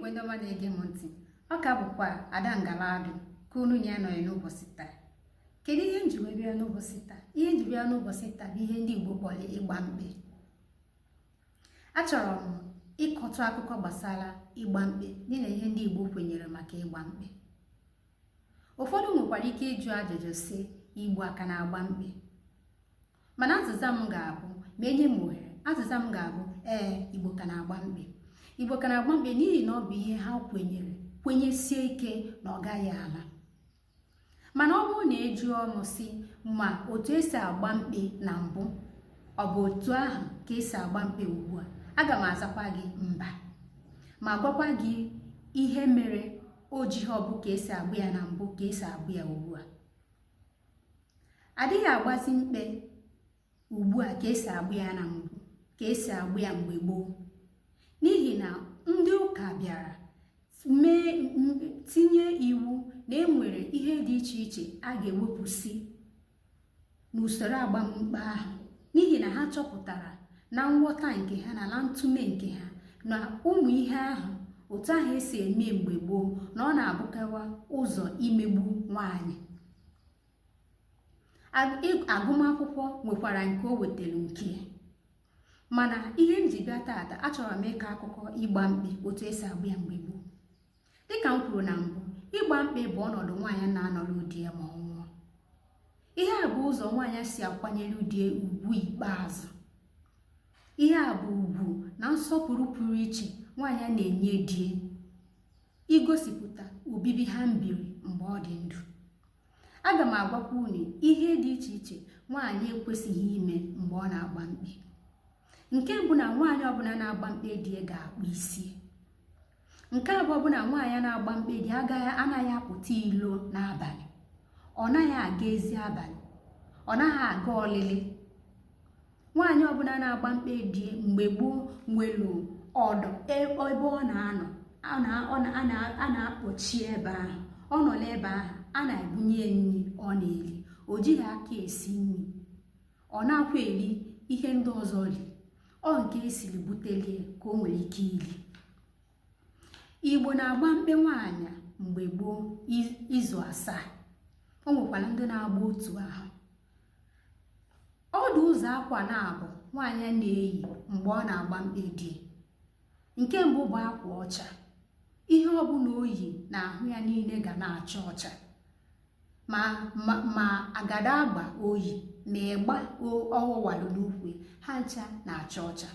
Igbo ndị ọma na-ege m ntị, ọ ka bụkwa Ada Ngaladu ka unu ya nọrọ n'ụbọchị taa. Kedu ihe nji wee bịa n'ụbọchị taa? Ihe nji bịa n'ụbọchị taa bụ ihe ndị Igbo kpọrọ ịgba mkpe. Achọrọ m ịkọtụ akụkọ gbasara ịgba mkpe dị na ihe ndị Igbo kwenyere maka ịgba mkpe. Ụfọdụ nwekwara ike ịjụ ajụjụ sị, Igbo aka na-agba mkpe? Mana azịza m ga-abụ, ma enye m ohere, azịza m ga-abụ ee, Igbo ka na-agba mkpe. Igbo ka na-agba mkpe n'ihi na ọ bụ ihe ha kwenyesie ike na ọ gaghị ala. Mana ọ bụrụ na eju ọnụ si ma otu esi agba mkpe na mbụ ọ bụ otu ahụ ka esi agba mkpe ugbu a, aga m azakwa gị mba, ma gwakwa gị ihe mere o ji ọ bụ ka esi agba ya na mbụ ka esi agba ya ugbu a. Adịghị agbazi mkpe ugbu a ka esi agba ya na mbụ ka esi agba ya mgbe gboo, n'ihi na ndị ụka bịara tinye iwu na enwere ihe dị iche iche a ga-ewepụsị n'usoro agbammkpe ahụ, n'ihi na ha chọpụtara na nghọta nke ha na ntụme nke ha na ụmụ ihe ahụ otu ahụ esi eme mgbe gboo na ọ na-abụkawa ụzọ imegbu nwaanyị. Agụmakwụkwọ nwekwara nke o wetara nke, mana ihe m ji bịa taata, achọrọ m ịkọ akụkọ ịgba mkpe otu esi agba ya mgbe gboo. Dịka m kwuru na mbụ, ịgba mkpe bụ ọnọdụ nwaanyị na-anọrọ di ya ma ọ nwụọ. Ihe a bụ ụzọ nwaanyị si akwanyere di ya ugwu ikpeazụ. Ihe a bụ ugwu na nsọpụrụ pụrụ iche nwaanyị na-enye di ya, igosipụta obibi ha mbiri mgbe ọ dị ndụ. Aga m agwakwa unu ihe dị iche iche nwaanyị ekwesịghị ime mgbe ọ na-agba mkpe. Nke mbụ na nwaanyị ọbụla na-agba mkpe di ya ga-akpụ isi. Nke abụọ bụ na nwaanyị na-agba mkpe di anaghị apụta ilo n'abalị, ọ naghị aga ezi abalị, ọ naghị aga ọlịlị. Nwaanyị ọbụla na-agba mkpe di mgbe gboo nwere ọdọ ebe ọ na-anọ, a na-akpọchi ebe ahụ, ọ nọ n'ebe ahụ, a na-ebunye nri ọ na-eri, o jighị aka esi nri, ọ na-akwa eri ihe ndị ọzọ ri, ọ nke esiri butelie ka o nwere ike iri. Igbo na-agba mkpe nwaanyị mgbe gboo izu 7. O nwekwara ndị na-agba otu ahụ. Ọdụ ụzọ akwa na-abụ nwaanyị na-eyi mgbe ọ na-agba mkpe di. Nke mbụ bụ akwa ọcha. Ihe ọbụla o yi na ahụ ya niile ga na-acha ọcha, ma agada agba oyi ma ịgba ọwụwalụ n'ukwe ha ncha na-acha ọcha.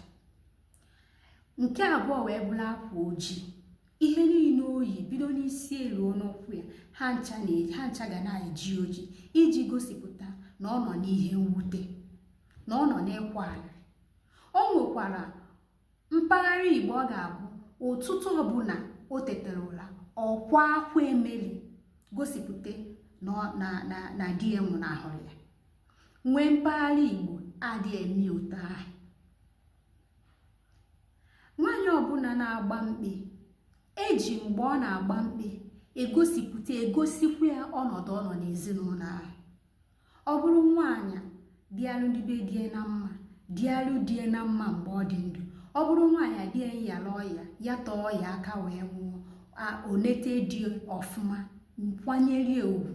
Nke abụọ wee bụrụ akwa ojii. Ihe niile oyi bido n'isi elu n'ụkwụ ya ha ncha ga na-eji oji iji gosipụta na ọ nọ n'ihe mwute, na ọ nọ n'ịkwa ala. O nwekwara mpaghara Igbo ọ ga-abụ ụtụtụ ọbụla o tetara ụra ọkwa akwa emeli gosipụta na di ya nwụnahụrụ ya. Nwee mpaghara Igbo adịghị eme otu ahụ. Nwaanyị ọbụla na-agba mkpe eji mgbe ọ na-agba mkpe egosikwa ya ọnọdụ ọ nọ n'ezinụlọ ahụ. Ọ bụrụ nwaanyị dịalụ ndị be die na mma, dịalụ die na mma mgbe ọ dị ndụ. Ọ bụrụ nwaanyị die yala ọya ya tọọ ọya aka wee nwụọ, onete di ọfụma, nkwanyere ugwu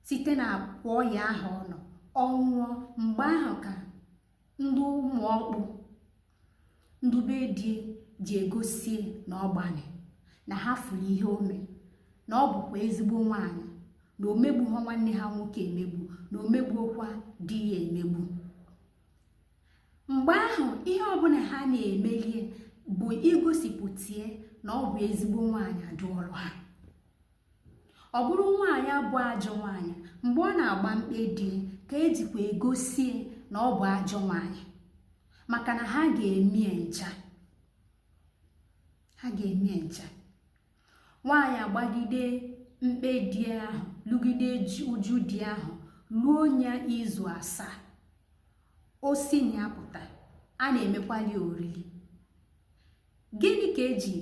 site na ọya ahụ ọ nọ, ọ nwụọ, mgbe ahụ ka ndị ụmụ ọkpụ ndube die ji egosi na ọ gbani, na ha furu ihe ome, na ọ bụkwa ezigbo nwaanyị, na o megbughọ nwanne ha nwoke emegbu, na o megbuokwa di ya emegbu. Mgbe ahụ ihe ọbụla ha na-emelie bụ igosipụtie na ọ bụ ezigbo nwaanyị adụọrụ ha. Ọ bụrụ nwaanyị abụ ajọ nwaanyị, mgbe ọ na-agba mkpe di ka ejikwa egosie na ọ bụ ajọ nwaanyị, maka na ha ga-eme ncha. Nwaanyị agbagide mkpe di ahụ, lụgide uju di ahụ ruo nya izu 7, o si na ya pụta, a na-emekwali oriri. Gịnị ka eji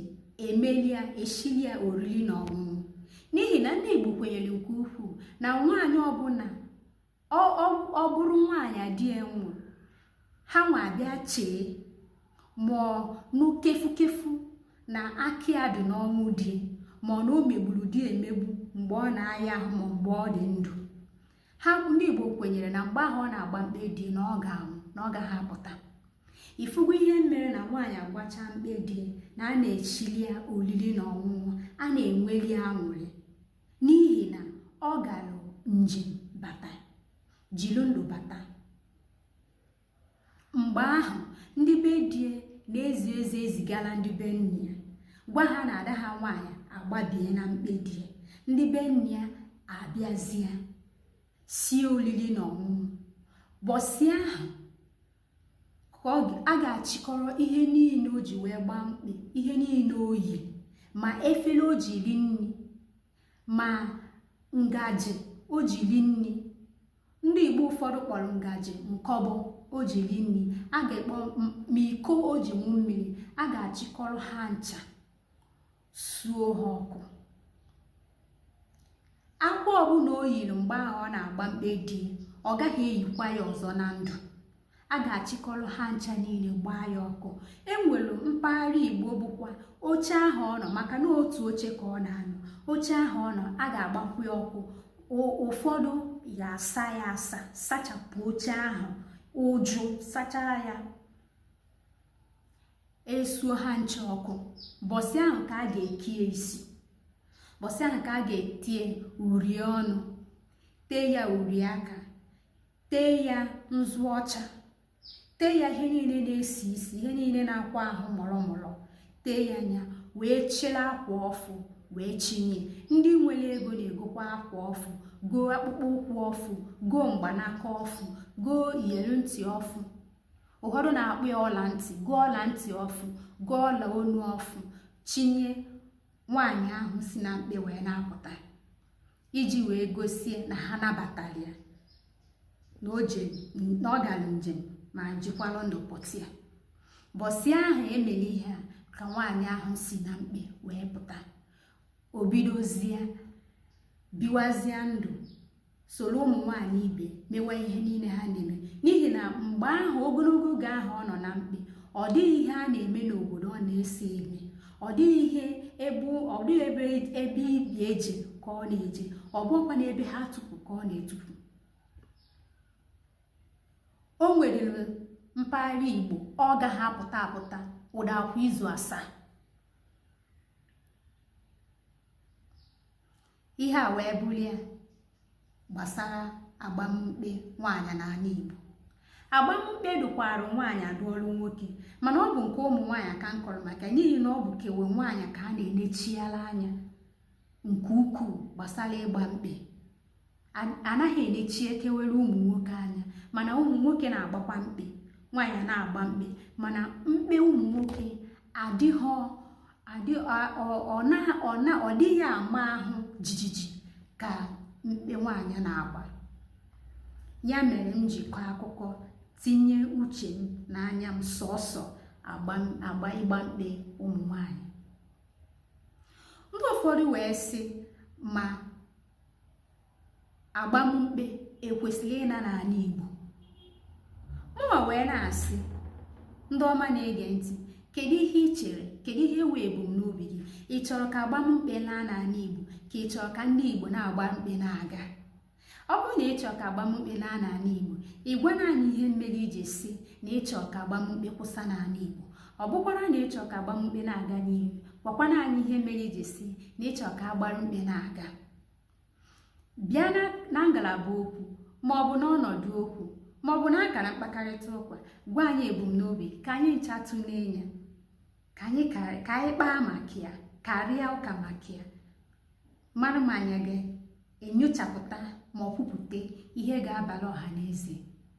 emeli ya, eshili ya oriri na ọṅụṅụ? N'ihi na ndị Igbo kwenyere nke ukwuu na nwaanyị ọbụla ọ bụrụ nwaanyị di ya nwụrụ, ha nwa abịa chee ma n'ukefukefu na aka ya dị n'ọnwụ di ma na o megburu di emegbu mgbe ọ na-aya ahụ ma mgbe ọ dị ndụ. Ha ndị Igbo kwenyere na mgbe ahụ ọ na-agba mkpe di na ọ ga-anwụ na ọ gaghị apụta. Ifugo ihe mere na nwaanyị agbacha mkpe di na a na-echili ya olili na ọnwụnwa, a na-enweli aṅụrị n'ihi na ọ gara njem bata jiri ndụ bata. Mgbe ahụ ndị be die na-ezi eze ezigala ndị be nne ya gwa ha na ada ha nwaanyị agbabie na mkpe di. Ndị be nne ya abịazie sie olili na ọnwụnwa. Bọsị ahụ ka a ga-achịkọrọ ihe niile o ji wee gbaa mkpe, ihe niile o yi, ma efere o ji ri nri ma ngaji o ji ri nri. Ndị Igbo ụfọdụ kpọrọ ngaji nkọbọ o ji ri nri, a ga-ekpọ ma iko o ji ṅụ mmiri, a ga-achịkọrọ ha ncha suo ha ọkụ. Akwa ọbụla o yiri mgbe ahụ ọ na-agba mkpe di ọ gaghị eyikwa ya ọzọ na ndụ. A ga-achịkọrọ ha ncha niile gbaa ya ọkụ. Enwere mpaghara Igbo bụkwa oche ahụ ọ nọ, maka na otu oche ka ọ na-anọ, oche ahụ ọ nọ a ga-agbakwa ya ọkụ. Ụfọdụ ya asa ya asa, sachapụ oche ahụ, ụjụ sachara ya, esuo ha ncha ọkụ. Bọsị ahụ ka a ga-eki ya isi, bọsị ahụ ka a ga-etie uri ọnụ, tee ya uri aka, tee ya nzu ọcha, tee ya ihe niile na-esi isi, ihe niile na-akwa ahụ mọrọmọrọ, tee ya anya, wee chịrị akwa ọfụ wee chinye. Ndị nwere ego na-egokwa akwa ọfụ, goo akpụkpọ ụkwụ ọfụ, goo mgbanaka ọfụ, goo iyeri ntị ọfụ. Ụfọdụ na-akpụ ya ọla ntị, goo ọla ntị ọfụ, goo ọla onu ọfụ, chinye nwaanyị ahụ si na mkpe wee na-apụta, iji wee gosie na ha nabatara ya na ọ gara njem ma jikwalụ ndụ pụta ya. Bọsị ahụ emere ihe a ka nwaanyị ahụ si na mkpe wee pụta, o bidozie biwazie ndụ soro ụmụ nwaanyị ibe mewe ihe niile ha na-eme. N'ihi na mgbe ahụ ogologo oge ahụ ọ nọ na mkpe, ọ dịghị ihe a na-eme n'obodo ọ na-esi eme, ọ dịghị ebe ibi eje ka ọ na-eje, ọ bụkwa n'ebe ha tupu ka ọ na-etupu. O nwere mpaghara Igbo ọ gaghị apụta ụda kwa izu 7. Ihe a wee bulie gbasara agbammkpe nwaanyị n'ala Igbo. Agbammkpe dụkwara nwaanyị adụọrụ nwoke, mana ọ bụ nke ụmụ nwaanyị ka m kọrọ maka, n'ihi na ọ bụ kewe nwaanyị ka a na-enechiala anya nke ukwuu gbasara ịgba mkpe. Anaghị enechi ekewere ụmụ nwoke anya, mana ụmụ nwoke na-agbakwa mkpe, nwaanyị na-agba mkpe, mana mkpe ụmụ nwoke ọ dịghị ama ahụ jijiji ka mkpe nwaanyị na-agba. Ya mere m ji kọọ akụkọ tinye uche m n'anya m sọsọ ịgba mkpe ụmụ nwaanyị. Ndị ụfọdụ wee sị ma agbammkpe ekwesịrị ịna n'ala Igbo. Mụnwa wee na-asị ndị ọma na-ege ntị, kedu ihe ị chere? Kedu ihe ewu ebumnobi gị? Ị chọrọ ka agbammkpe laa n'ala Igbo ka ị chọrọ ka ndị Igbo na-agba mkpe na-aga? Ọ bụrụ na ị chọrọ ka agbammkpe laa n'ala Igbo, ị gwana anyị ihe mmeri iji si na ị chọrọ ka agbammkpe kwụsa n'ala Igbo. Ọ bụkwara na ị chọrọ ka agbammkpe na-aga n'ihu, gwakwana anyị ihe mmeri iji si na ị chọrọ ka agbamkpe na-aga. Bịa na ngalaba okwu maọbụ n'ọnọdụ okwu maọbụ na akara mkparịta ụka, gwa anyị ebumnobi ka anyị nchatụ n'enya, ka anyị kpaa maka ya, karịa ụka maka ya, mara ma anyị ga-enyochapụta ma ọ kwupụta ihe ga-abara ọha na eze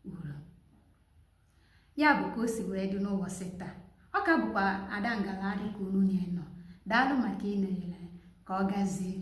uru. Ya bụ ka o si wee dị n'ụbọchị taa. Ọ ka bụkwa Ada Ngala dịka unu na-enọ. Daalụ maka ịnọnyere, ka ọ gazie.